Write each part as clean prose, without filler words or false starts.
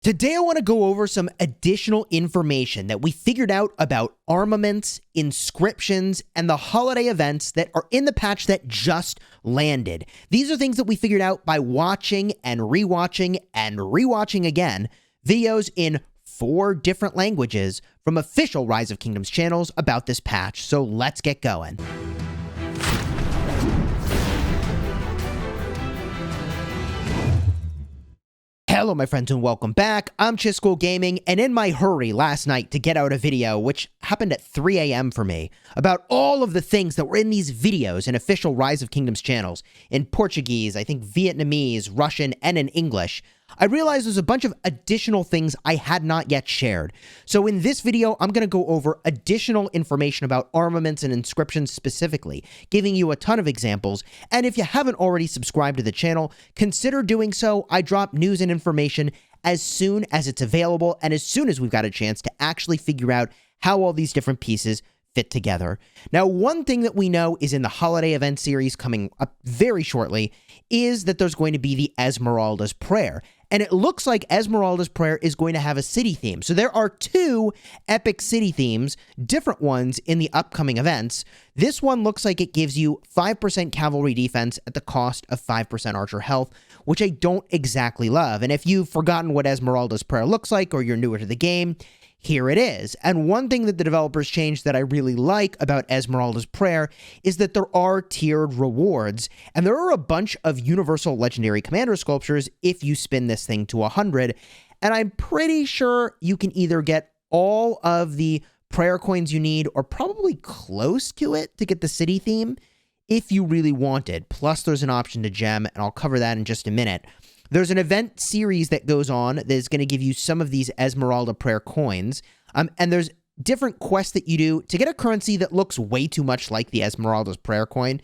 Today I want to go over some additional information that we figured out about armaments, inscriptions, and the holiday events that are in the patch that just landed. These are things that we figured out by watching and rewatching again videos in 4 different languages from official Rise of Kingdoms channels about this patch. So let's get going. Hello my friends and welcome back. I'm Chisgule Gaming, and in my hurry last night to get out a video, which happened at 3 a.m. for me, about all of the things that were in these videos in official Rise of Kingdoms channels, in Portuguese, I think Vietnamese, Russian, and in English, I realized there's a bunch of additional things I had not yet shared. So in this video, I'm going to go over additional information about armaments and inscriptions specifically, giving you a ton of examples. And if you haven't already subscribed to the channel, consider doing so. I drop news and information as soon as it's available and as soon as we've got a chance to actually figure out how all these different pieces fit together. Now, one thing that we know is in the holiday event series coming up very shortly is that there's going to be the Esmeralda's Prayer. And it looks like Esmeralda's Prayer is going to have a city theme. So there are 2 epic city themes, different ones in the upcoming events. This one looks like it gives you 5% cavalry defense at the cost of 5% archer health, which I don't exactly love. And if you've forgotten what Esmeralda's Prayer looks like or you're newer to the game, here it is. And one thing that the developers changed that I really like about Esmeralda's Prayer is that there are tiered rewards, and there are a bunch of universal legendary commander sculptures if you spin this thing to 100, and I'm pretty sure you can either get all of the prayer coins you need or probably close to it to get the city theme if you really wanted. Plus there's an option to gem, and I'll cover that in just a minute. There's an event series that goes on that is going to give you some of these Esmeralda Prayer coins, and there's different quests that you do to get a currency that looks way too much like the Esmeralda's Prayer coin.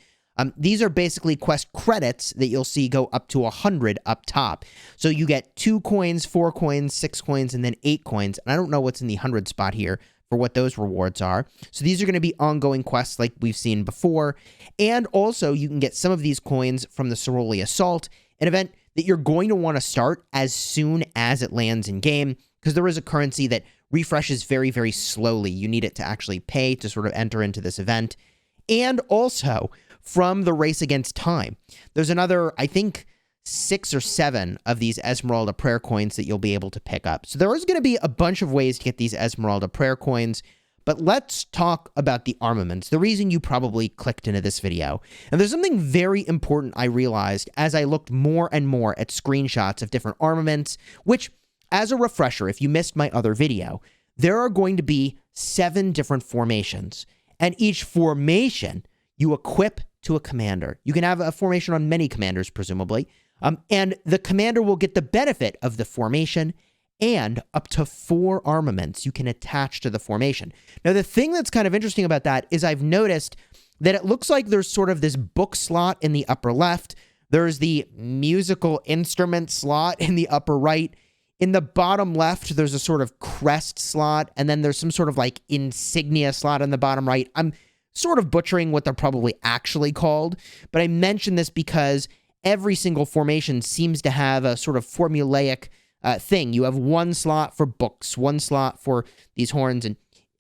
These are basically quest credits that you'll see go up to 100 up top. So you get 2 coins, 4 coins, 6 coins, and then 8 coins, and I don't know what's in the 100 spot here for what those rewards are. So these are going to be ongoing quests like we've seen before, and also you can get some of these coins from the Ceroli Assault, an event that you're going to want to start as soon as it lands in game, because there is a currency that refreshes very, very slowly. You need it to actually pay to sort of enter into this event. And also from the Race Against Time, there's another, I think, 6 or 7 of these Esmeralda Prayer coins that you'll be able to pick up. So there is going to be a bunch of ways to get these Esmeralda Prayer coins. But let's talk about the armaments, the reason you probably clicked into this video. And there's something very important I realized as I looked more and more at screenshots of different armaments, which, as a refresher, if you missed my other video, there are going to be 7 different formations. And each formation you equip to a commander. You can have a formation on many commanders, presumably. And the commander will get the benefit of the formation and up to 4 armaments you can attach to the formation. Now, the thing that's kind of interesting about that is I've noticed that it looks like there's sort of this book slot in the upper left. There's the musical instrument slot in the upper right. In the bottom left, there's a sort of crest slot, and then there's some sort of like insignia slot in the bottom right. I'm sort of butchering what they're probably actually called, but I mention this because every single formation seems to have a sort of formulaic thing. You have 1 slot for books, 1 slot for these horns, and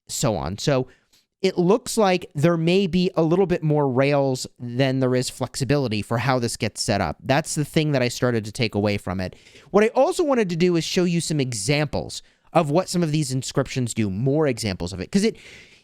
so on. So it looks like there may be a little bit more rails than there is flexibility for how this gets set up. That's the thing that I started to take away from it. What I also wanted to do is show you some examples of what some of these inscriptions do, more examples of it, because it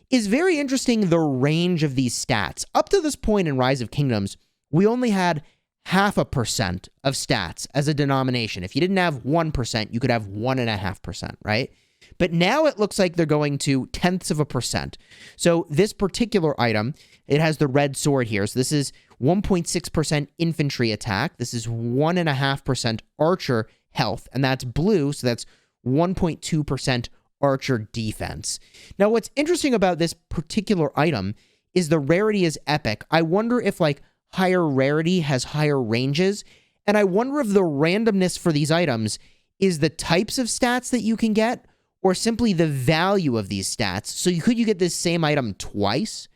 is very interesting the range of these stats. Up to this point in Rise of Kingdoms, we only had 0.5% of stats as a denomination. If you didn't have 1%, you could have 1.5%, right? But now it looks like they're going to 0.1%. So this particular item, it has the red sword here. So this is 1.6% infantry attack. This is 1.5% archer health, and that's blue, so that's 1.2% archer defense. Now, what's interesting about this particular item is the rarity is epic. I wonder if, like, higher rarity has higher ranges, and I wonder if the randomness for these items is the types of stats that you can get or simply the value of these stats. So you get this same item twice,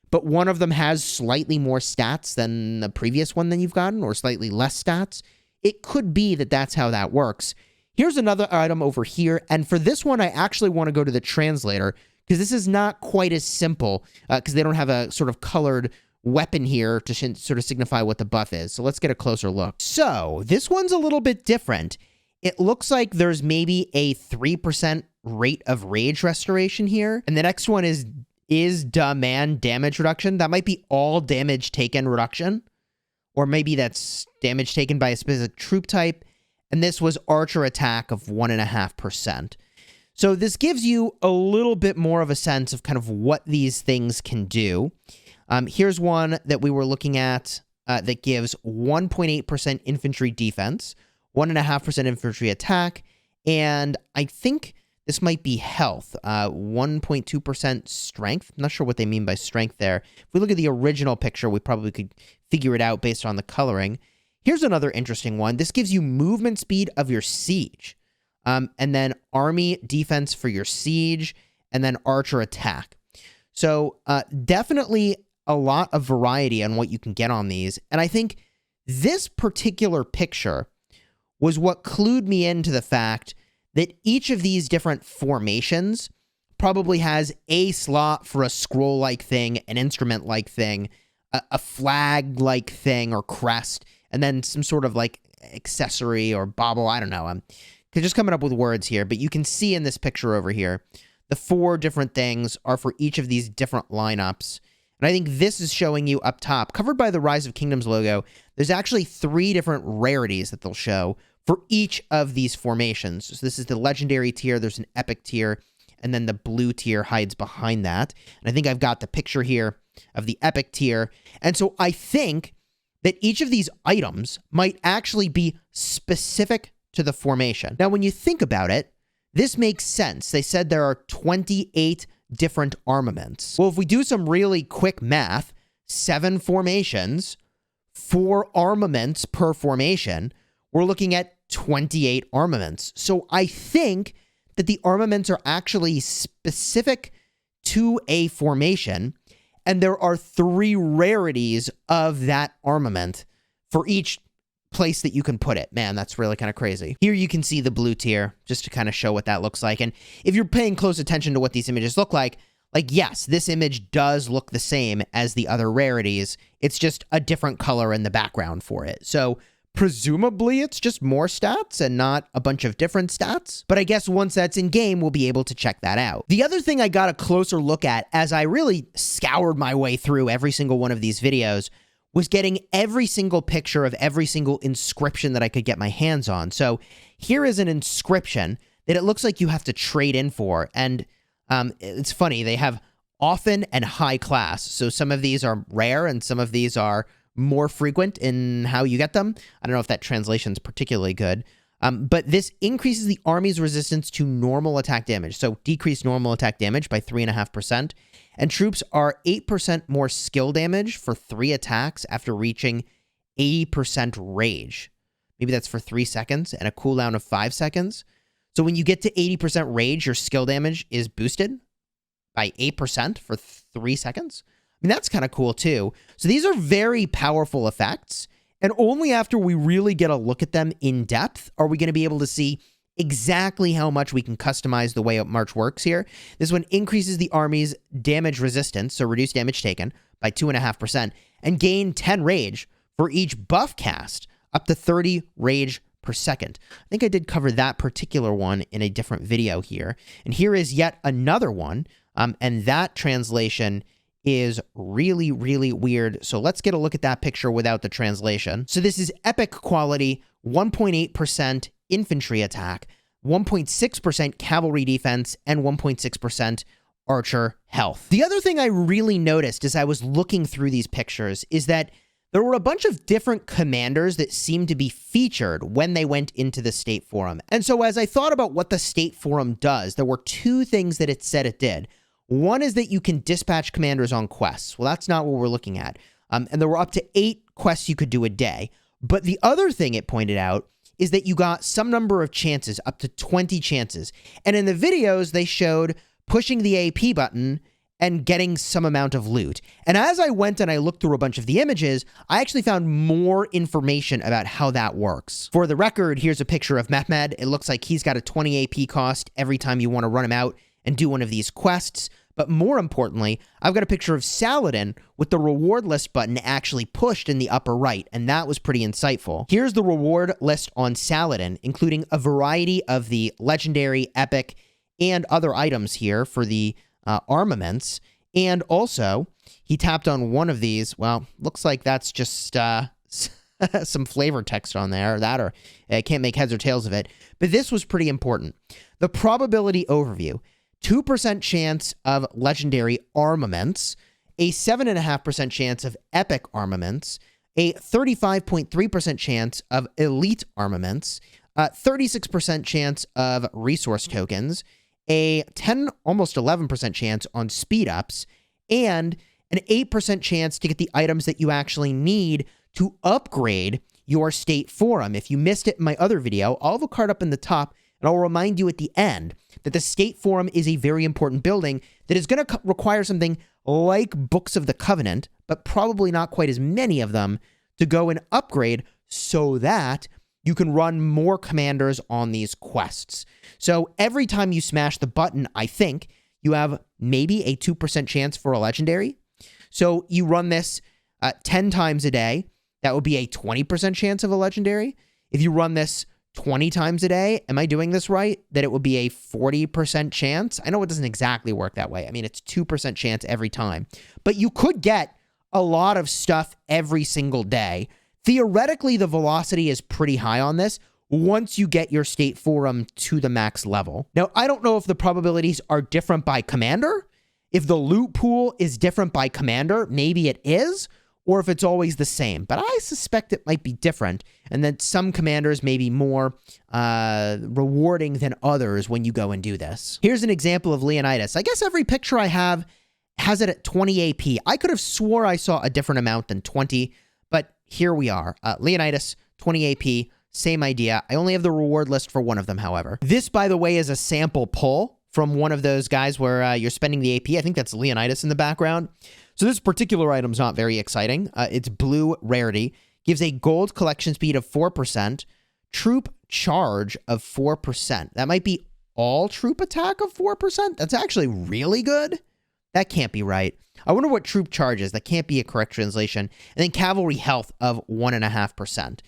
but one of them has slightly more stats than the previous one that you've gotten, or slightly less stats. It could be that that's how that works. Here's another item over here, and for this one, I actually want to go to the translator, because this is not quite as simple, because they don't have a sort of colored weapon here to sort of signify what the buff is. So let's get a closer look. So this one's a little bit different. It looks like there's maybe a 3% rate of rage restoration here, and the next one is demand damage reduction. That might be all damage taken reduction, or maybe that's damage taken by a specific troop type. And this was archer attack of 1.5%. So this gives you a little bit more of a sense of kind of what these things can do. Here's one that we were looking at that gives 1.8% infantry defense, 1.5% infantry attack, and I think this might be health, 1.2% strength. I'm not sure what they mean by strength there. If we look at the original picture, we probably could figure it out based on the coloring. Here's another interesting one. This gives you movement speed of your siege, and then army defense for your siege, and then archer attack. So definitely a lot of variety on what you can get on these. And I think this particular picture was what clued me into the fact that each of these different formations probably has a slot for a scroll-like thing, an instrument-like thing, a flag-like thing or crest, and then some sort of like accessory or bauble. I don't know. I'm just coming up with words here, but you can see in this picture over here, the 4 different things are for each of these different lineups. And I think this is showing you up top, covered by the Rise of Kingdoms logo, there's actually 3 different rarities that they'll show for each of these formations. So this is the legendary tier, there's an epic tier, and then the blue tier hides behind that. And I think I've got the picture here of the epic tier. And so I think that each of these items might actually be specific to the formation. Now, when you think about it, this makes sense. They said there are 28 different armaments. Well, if we do some really quick math, 7 formations, 4 armaments per formation, we're looking at 28 armaments. So I think that the armaments are actually specific to a formation, and there are 3 rarities of that armament for each place that you can put it. Man, that's really kind of crazy. Here you can see the blue tier, just to kind of show what that looks like. And if you're paying close attention to what these images look like, yes, this image does look the same as the other rarities. It's just a different color in the background for it. So presumably it's just more stats and not a bunch of different stats. But I guess once that's in game, we'll be able to check that out. The other thing I got a closer look at as I really scoured my way through every single one of these videos was getting every single picture of every single inscription that I could get my hands on. So here is an inscription that it looks like you have to trade in for. And it's funny, they have often and high class. So some of these are rare and some of these are more frequent in how you get them. I don't know if that translation is particularly good. But this increases the army's resistance to normal attack damage. So decrease normal attack damage by 3.5%. And troops are 8% more skill damage for 3 attacks after reaching 80% rage. Maybe that's for 3 seconds and a cooldown of 5 seconds. So when you get to 80% rage, your skill damage is boosted by 8% for 3 seconds. I mean, that's kind of cool too. So these are very powerful effects. And only after we really get a look at them in depth are we going to be able to see exactly how much we can customize the way March works here. This one increases the army's damage resistance, so reduce damage taken, by 2.5%, and gain 10 rage for each buff cast, up to 30 rage per second. I think I did cover that particular one in a different video here. And here is yet another one, and that translation is really, really weird. So let's get a look at that picture without the translation. So this is epic quality, 1.8% infantry attack, 1.6% cavalry defense, and 1.6% archer health. The other thing I really noticed as I was looking through these pictures is that there were a bunch of different commanders that seemed to be featured when they went into the State Forum. And so as I thought about what the State Forum does, there were 2 things that it said it did. One is that you can dispatch commanders on quests. Well, that's not what we're looking at. And there were up to 8 quests you could do a day. But the other thing it pointed out is that you got some number of chances, up to 20 chances. And in the videos, they showed pushing the AP button and getting some amount of loot. And as I went and I looked through a bunch of the images, I actually found more information about how that works. For the record, here's a picture of Mehmed. It looks like he's got a 20 AP cost every time you want to run him out and do one of these quests. But more importantly, I've got a picture of Saladin with the reward list button actually pushed in the upper right, and that was pretty insightful. Here's the reward list on Saladin, including a variety of the legendary, epic, and other items here for the armaments. And also, he tapped on one of these. Well, looks like that's just some flavor text on there, or I can't make heads or tails of it. But this was pretty important. The probability overview. 2% chance of legendary armaments, a 7.5% chance of epic armaments, a 35.3% chance of elite armaments, 36% chance of resource tokens, a 10, almost 11% chance on speed ups, and an 8% chance to get the items that you actually need to upgrade your state forum. If you missed it in my other video, I'll have a card up in the top, and I'll remind you at the end that the State Forum is a very important building that is going to require something like Books of the Covenant, but probably not quite as many of them, to go and upgrade so that you can run more commanders on these quests. So every time you smash the button, I think, you have maybe a 2% chance for a legendary. So you run this 10 times a day, that would be a 20% chance of a legendary. If you run this 20 times a day, am I doing this right? That it would be a 40% chance? I know it doesn't exactly work that way. I mean, it's 2% chance every time. But you could get a lot of stuff every single day. Theoretically, the velocity is pretty high on this once you get your state forum to the max level. Now, I don't know if the probabilities are different by commander. If the loot pool is different by commander, maybe it is, or if it's always the same. But I suspect it might be different, and that some commanders may be more rewarding than others when you go and do this. Here's an example of Leonidas. I guess every picture I have has it at 20 AP. I could have swore I saw a different amount than 20, but here we are. Leonidas, 20 AP, same idea. I only have the reward list for one of them, however. This, by the way, is a sample pull from one of those guys where you're spending the AP. I think that's Leonidas in the background. So this particular item's not very exciting. It's blue rarity, gives a gold collection speed of 4%, troop charge of 4%. That might be all troop attack of 4%. That's actually really good. That can't be right. I wonder what troop charge is. That can't be a correct translation. And then cavalry health of 1.5%.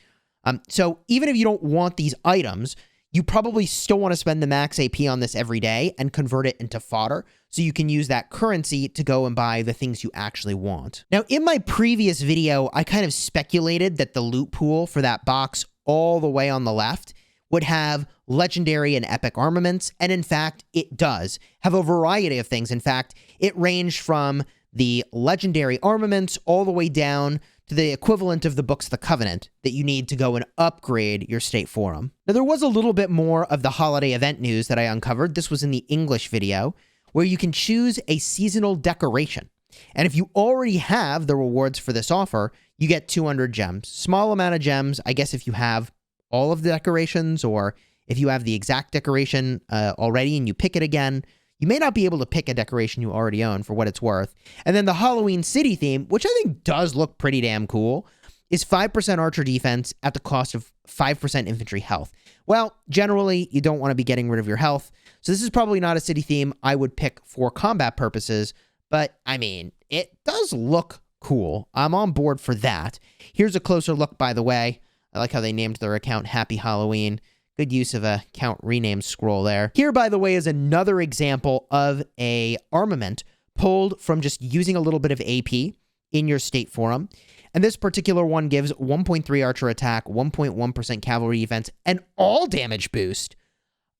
So even if you don't want these items, you probably still want to spend the max AP on this every day and convert it into fodder so you can use that currency to go and buy the things you actually want. Now, in my previous video, I kind of speculated that the loot pool for that box all the way on the left would have legendary and epic armaments, and in fact, it does have a variety of things. In fact, it ranged from the legendary armaments all the way down to the equivalent of the Books of the Covenant that you need to go and upgrade your state forum. Now, there was a little bit more of the holiday event news that I uncovered. This was in the English video, where you can choose a seasonal decoration. And if you already have the rewards for this offer, you get 200 gems. Small amount of gems, I guess, if you have all of the decorations, or if you have the exact decoration already and you pick it again. You may not be able to pick a decoration you already own for what it's worth. And then the Halloween city theme, which I think does look pretty damn cool, is 5% archer defense at the cost of 5% infantry health. Well, generally, you don't want to be getting rid of your health, so this is probably not a city theme I would pick for combat purposes, but, I mean, it does look cool. I'm on board for that. Here's a closer look, by the way. I like how they named their account Happy Halloween. Good use of a count rename scroll there. Here, by the way, is another example of a armament pulled from just using a little bit of AP in your state forum. And this particular one gives 1.3 archer attack, 1.1% cavalry defense, and all damage boost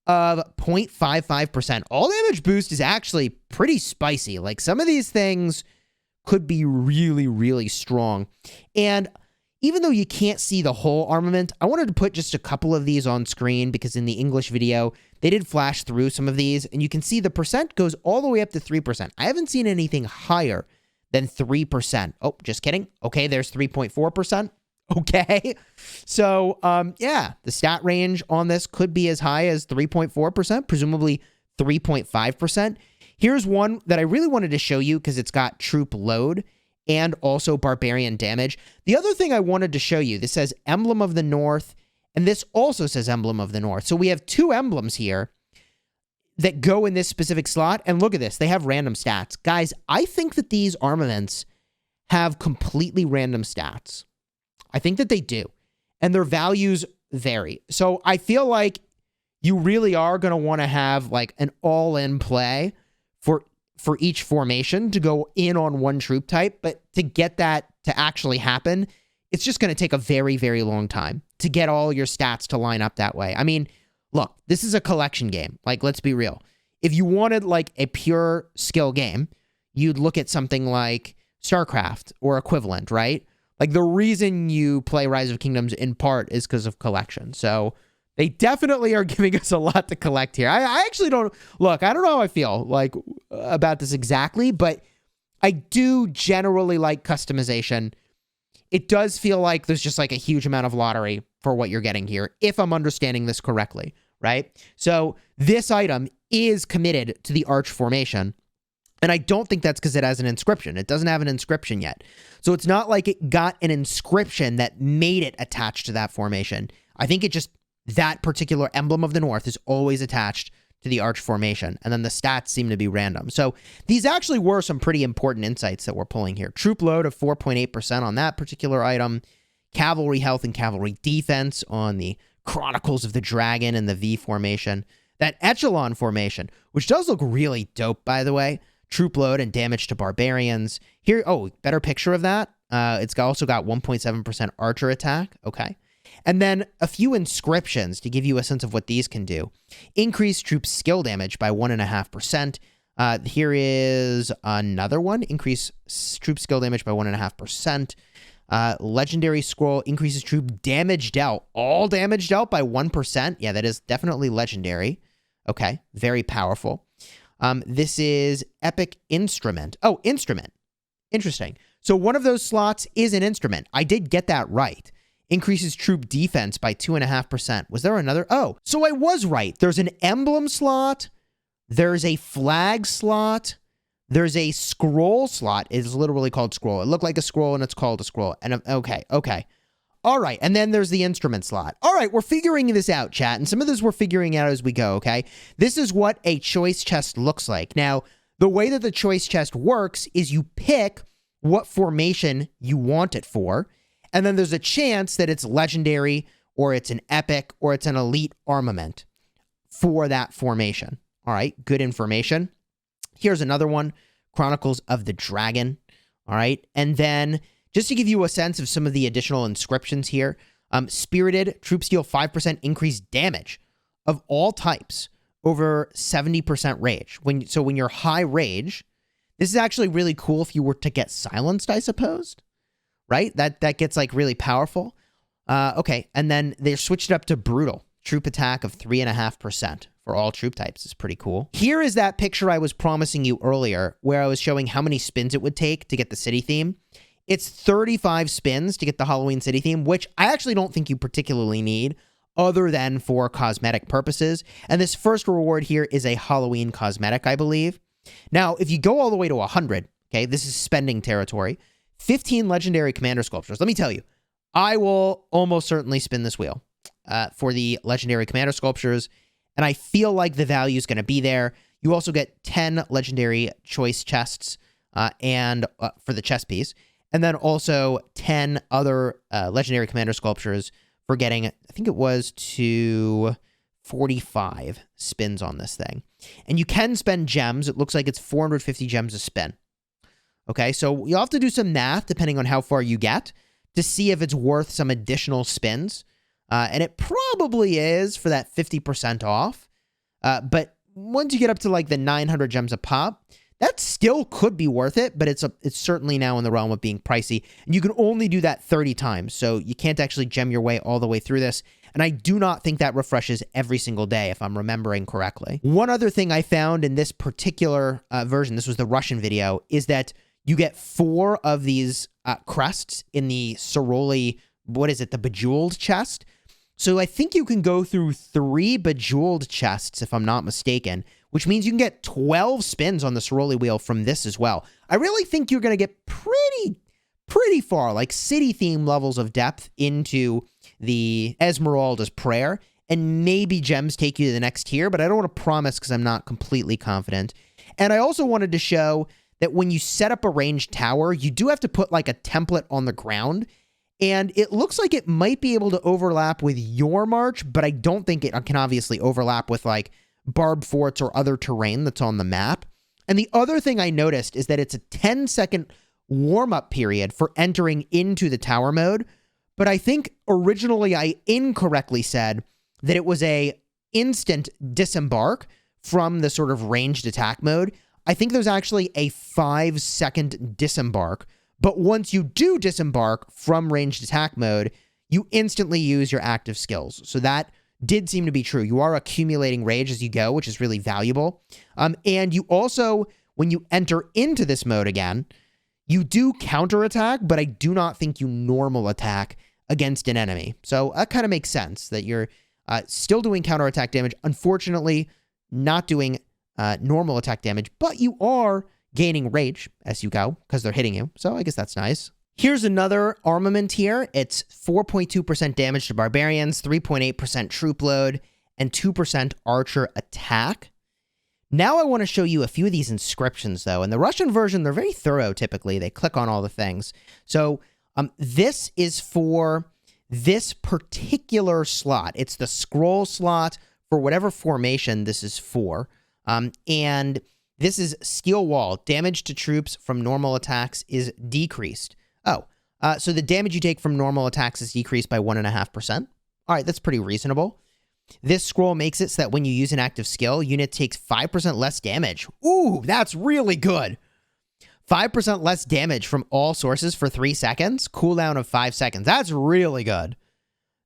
of 0.55%. All damage boost is actually pretty spicy. Like, some of these things could be really, really strong. And even though you can't see the whole armament, I wanted to put just a couple of these on screen because in the English video, they did flash through some of these, and you can see the percent goes all the way up to 3%. I haven't seen anything higher than 3%. Oh, just kidding. Okay, there's 3.4%. Okay. So, yeah, the stat range on this could be as high as 3.4%, presumably 3.5%. Here's one that I really wanted to show you because it's got troop load and also barbarian damage. The other thing I wanted to show you, this says Emblem of the North, and this also says Emblem of the North. So we have two emblems here that go in this specific slot, and look at this. They have random stats. Guys, I think that these armaments have completely random stats. I think that they do, and their values vary. So I feel like you really are going to want to have like an all-in play for each formation to go in on one troop type, but to get that to actually happen, it's just going to take a very, very long time to get all your stats to line up that way. I mean, look, this is a collection game. Like, let's be real. If you wanted like a pure skill game, you'd look at something like StarCraft or equivalent, right? Like the reason you play Rise of Kingdoms in part is because of collection. So they definitely are giving us a lot to collect here. I actually don't, look, I don't know how I feel like about this exactly, but I do generally like customization. It does feel like there's just like a huge amount of lottery for what you're getting here, if I'm understanding this correctly, right? So this item is committed to the arch formation, and I don't think that's because it has an inscription. It doesn't have an inscription yet. So it's not like it got an inscription that made it attached to that formation. I think it just, that particular Emblem of the North is always attached to the arch formation, and then the stats seem to be random. So these actually were some pretty important insights that we're pulling here. Troop load of 4.8% on that particular item, cavalry health and cavalry defense on the Chronicles of the Dragon and the V formation, that echelon formation, which does look really dope, by the way. Troop load and damage to barbarians. Here, oh, better picture of that. It's also got 1.7% archer attack. Okay. And then a few inscriptions to give you a sense of what these can do. Increase troop skill damage by 1.5%. Here is another one. Increase troop skill damage by 1.5%. Legendary scroll increases troop damage dealt. All damage dealt by 1%. Yeah, that is definitely legendary. Okay, very powerful. This is Epic Instrument. Oh, Instrument. Interesting. So one of those slots is an instrument. I did get that right. Increases troop defense by 2.5%. Was there another? Oh, so I was right. There's an emblem slot. There's a flag slot. There's a scroll slot. It's literally called scroll. It looked like a scroll and it's called a scroll. And okay. All right. And then there's the instrument slot. All right. We're figuring this out, chat. And some of this we're figuring out as we go. Okay. This is what a choice chest looks like. Now, the way that the choice chest works is you pick what formation you want it for. And then there's a chance that it's legendary or it's an epic or it's an elite armament for that formation. All right, good information. Here's another one, Chronicles of the Dragon. All right, and then just to give you a sense of some of the additional inscriptions here, Spirited, troops deal 5% increased damage of all types over 70% rage. So when you're high rage, this is actually really cool if you were to get silenced, I suppose. Right? That gets like really powerful. Okay. And then they switched it up to brutal. Troop attack of 3.5% for all troop types. Is pretty cool. Here is that picture I was promising you earlier where I was showing how many spins it would take to get the city theme. It's 35 spins to get the Halloween city theme, which I actually don't think you particularly need other than for cosmetic purposes. And this first reward here is a Halloween cosmetic, I believe. Now, if you go all the way to 100, okay, this is spending territory. 15 legendary commander sculptures. Let me tell you, I will almost certainly spin this wheel for the legendary commander sculptures, and I feel like the value is going to be there. You also get 10 legendary choice chests and for the chest piece, and then also 10 other legendary commander sculptures for getting, I think it was to 45 spins on this thing. And you can spend gems. It looks like it's 450 gems a spin. Okay, so you'll have to do some math depending on how far you get to see if it's worth some additional spins. And it probably is for that 50% off. But once you get up to like the 900 gems a pop, that still could be worth it, but it's certainly now in the realm of being pricey. And you can only do that 30 times, so you can't actually gem your way all the way through this. And I do not think that refreshes every single day, if I'm remembering correctly. One other thing I found in this particular version, this was the Russian video, is that you get 4 of these crests in the Ceroli, what is it, the Bejeweled chest. So I think you can go through 3 Bejeweled chests, if I'm not mistaken, which means you can get 12 spins on the Soroli wheel from this as well. I really think you're going to get pretty far, like city theme levels of depth into the Esmeralda's Prayer, and maybe gems take you to the next tier, but I don't want to promise because I'm not completely confident. And I also wanted to show that when you set up a ranged tower, you do have to put like a template on the ground, and it looks like it might be able to overlap with your march, but I don't think it can obviously overlap with like barbed forts or other terrain that's on the map. And the other thing I noticed is that it's a 10-second warm-up period for entering into the tower mode, but I think originally I incorrectly said that it was a instant disembark from the sort of ranged attack mode. I think there's actually a 5-second disembark, but once you do disembark from ranged attack mode, you instantly use your active skills. So that did seem to be true. You are accumulating rage as you go, which is really valuable. And you also, when you enter into this mode again, you do counterattack, but I do not think you normal attack against an enemy. So that kind of makes sense that you're still doing counterattack damage. Unfortunately, not doing normal attack damage, but you are gaining rage as you go because they're hitting you. So I guess that's nice. Here's another armament here. It's 4.2% damage to barbarians, 3.8% troop load, and 2% archer attack. Now I want to show you a few of these inscriptions, though. In the Russian version, they're very thorough, typically. They click on all the things. So this is for this particular slot. It's the scroll slot for whatever formation this is for. And this is Steel Wall. Damage to troops from normal attacks is decreased. So the damage you take from normal attacks is decreased by 1.5%. All right, that's pretty reasonable. This scroll makes it so that when you use an active skill, unit takes 5% less damage. Ooh, that's really good. 5% less damage from all sources for 3 seconds. Cooldown of 5 seconds. That's really good.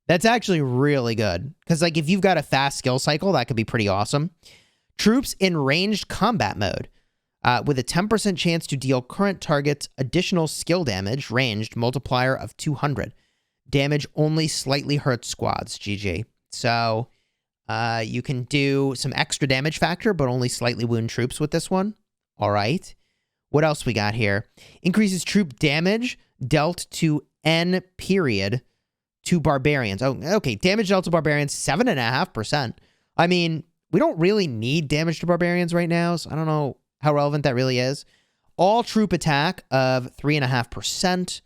That's actually really good. Because like if you've got a fast skill cycle, that could be pretty awesome. Troops in ranged combat mode. With a 10% chance to deal current targets additional skill damage, ranged, multiplier of 200. Damage only slightly hurts squads, GG. So, you can do some extra damage factor, but only slightly wound troops with this one. All right. What else we got here? Increases troop damage dealt to N period to barbarians. Oh, okay. Damage dealt to barbarians, 7.5%. I mean, we don't really need damage to barbarians right now, so I don't know how relevant that really is. All troop attack of 3.5%.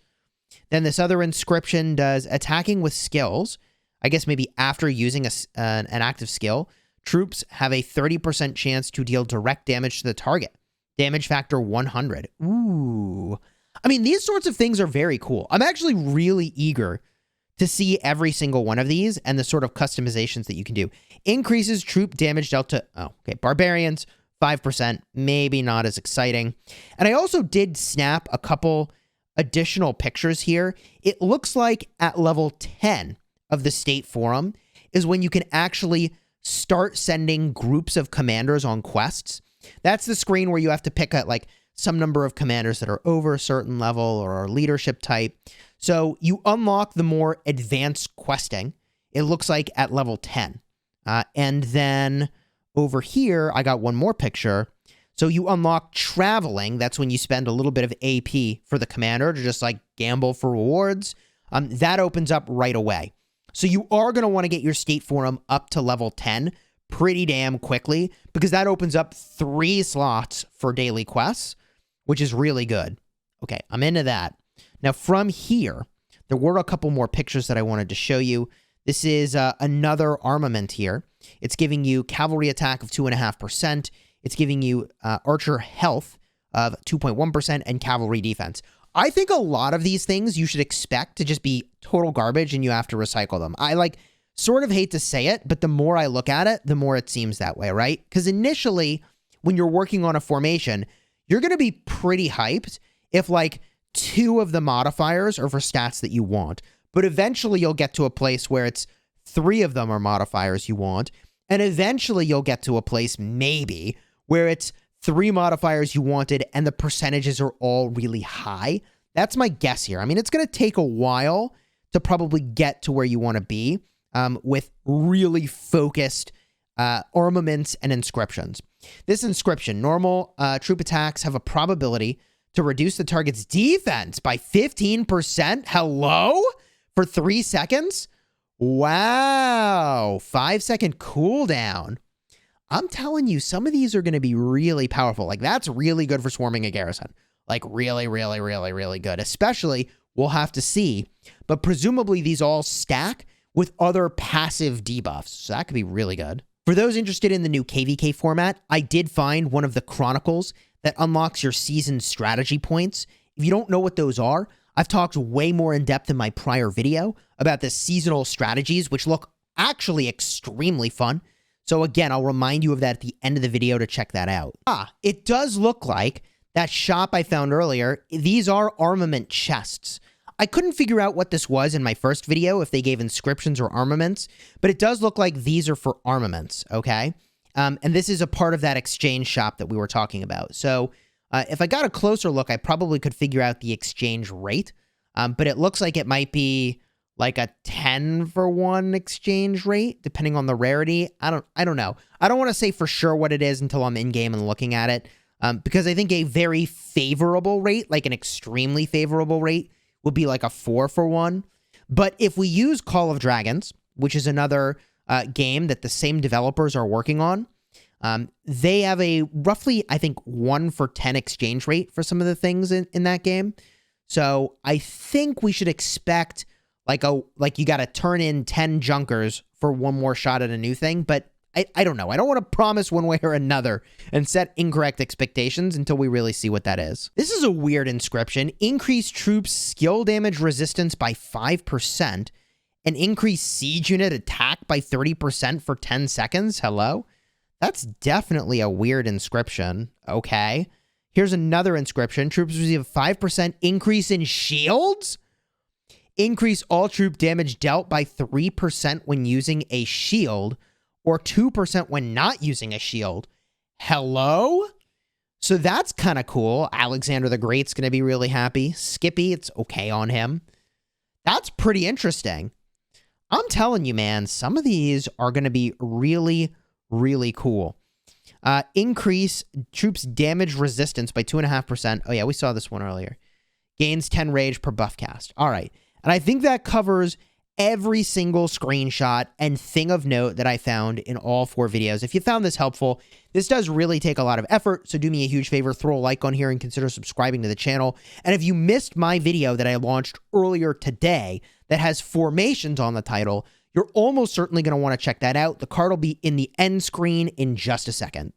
Then this other inscription does attacking with skills. I guess maybe after using an active skill, troops have a 30% chance to deal direct damage to the target. Damage factor 100. Ooh. I mean, these sorts of things are very cool. I'm actually really eager to see every single one of these and the sort of customizations that you can do. Increases troop damage dealt to, barbarians, 5%, maybe not as exciting. And I also did snap a couple additional pictures here. It looks like at level 10 of the State Forum is when you can actually start sending groups of commanders on quests. That's the screen where you have to pick like some number of commanders that are over a certain level or are leadership type. So you unlock the more advanced questing. It looks like at level 10. And then over here, I got one more picture. So you unlock traveling. That's when you spend a little bit of AP for the commander to just like gamble for rewards. That opens up right away. So you are going to want to get your State Forum up to level 10 pretty damn quickly because that opens up 3 slots for daily quests, which is really good. Okay, I'm into that. Now from here, there were a couple more pictures that I wanted to show you. This is another armament here. It's giving you cavalry attack of 2.5%. It's giving you archer health of 2.1% and cavalry defense. I think a lot of these things you should expect to just be total garbage and you have to recycle them. I sort of hate to say it, but the more I look at it, the more it seems that way, right? Because initially, when you're working on a formation, you're going to be pretty hyped if 2 of the modifiers are for stats that you want. But eventually you'll get to a place where it's 3 of them are modifiers you want. And eventually you'll get to a place maybe where it's 3 modifiers you wanted and the percentages are all really high. That's my guess here. I mean, it's going to take a while to probably get to where you want to be with really focused Armaments and Inscriptions. This inscription, normal troop attacks have a probability to reduce the target's defense by 15%. Hello? For 3 seconds? Wow. 5-second cooldown. I'm telling you, some of these are going to be really powerful. Like, that's really good for swarming a garrison. Like, really, really, really, really good. Especially, we'll have to see. But presumably, these all stack with other passive debuffs. So that could be really good. For those interested in the new KVK format, I did find one of the Chronicles that unlocks your season strategy points. If you don't know what those are, I've talked way more in depth in my prior video about the seasonal strategies, which look actually extremely fun. So again, I'll remind you of that at the end of the video to check that out. It does look like that shop I found earlier, these are armament chests. I couldn't figure out what this was in my first video, if they gave inscriptions or armaments, but it does look like these are for armaments, okay? And this is a part of that exchange shop that we were talking about. So if I got a closer look, I probably could figure out the exchange rate, but it looks like it might be like a 10-for-1 exchange rate, depending on the rarity. I don't know. I don't want to say for sure what it is until I'm in-game and looking at it, because I think a very favorable rate, like an extremely favorable rate, would be like a 4-for-1. But if we use Call of Dragons, which is another game that the same developers are working on, they have a roughly, I think, 1-for-10 exchange rate for some of the things in that game. So I think we should expect like you got to turn in 10 junkers for one more shot at a new thing. But I don't know. I don't want to promise one way or another and set incorrect expectations until we really see what that is. This is a weird inscription. Increase troops' skill damage resistance by 5% and increase siege unit attack by 30% for 10 seconds. Hello? That's definitely a weird inscription. Okay. Here's another inscription. Troops receive a 5% increase in shields. Increase all troop damage dealt by 3% when using a shield, or 2% when not using a shield. Hello? So that's kind of cool. Alexander the Great's going to be really happy. Skippy, it's okay on him. That's pretty interesting. I'm telling you, man, some of these are going to be really, really cool. Increase troops damage resistance by 2.5%. Oh, yeah, we saw this one earlier. Gains 10 rage per buff cast. All right. And I think that covers every single screenshot and thing of note that I found in all 4 videos. If you found this helpful, this does really take a lot of effort, so do me a huge favor, throw a like on here and consider subscribing to the channel. And if you missed my video that I launched earlier today that has formations on the title, you're almost certainly going to want to check that out. The card will be in the end screen in just a second.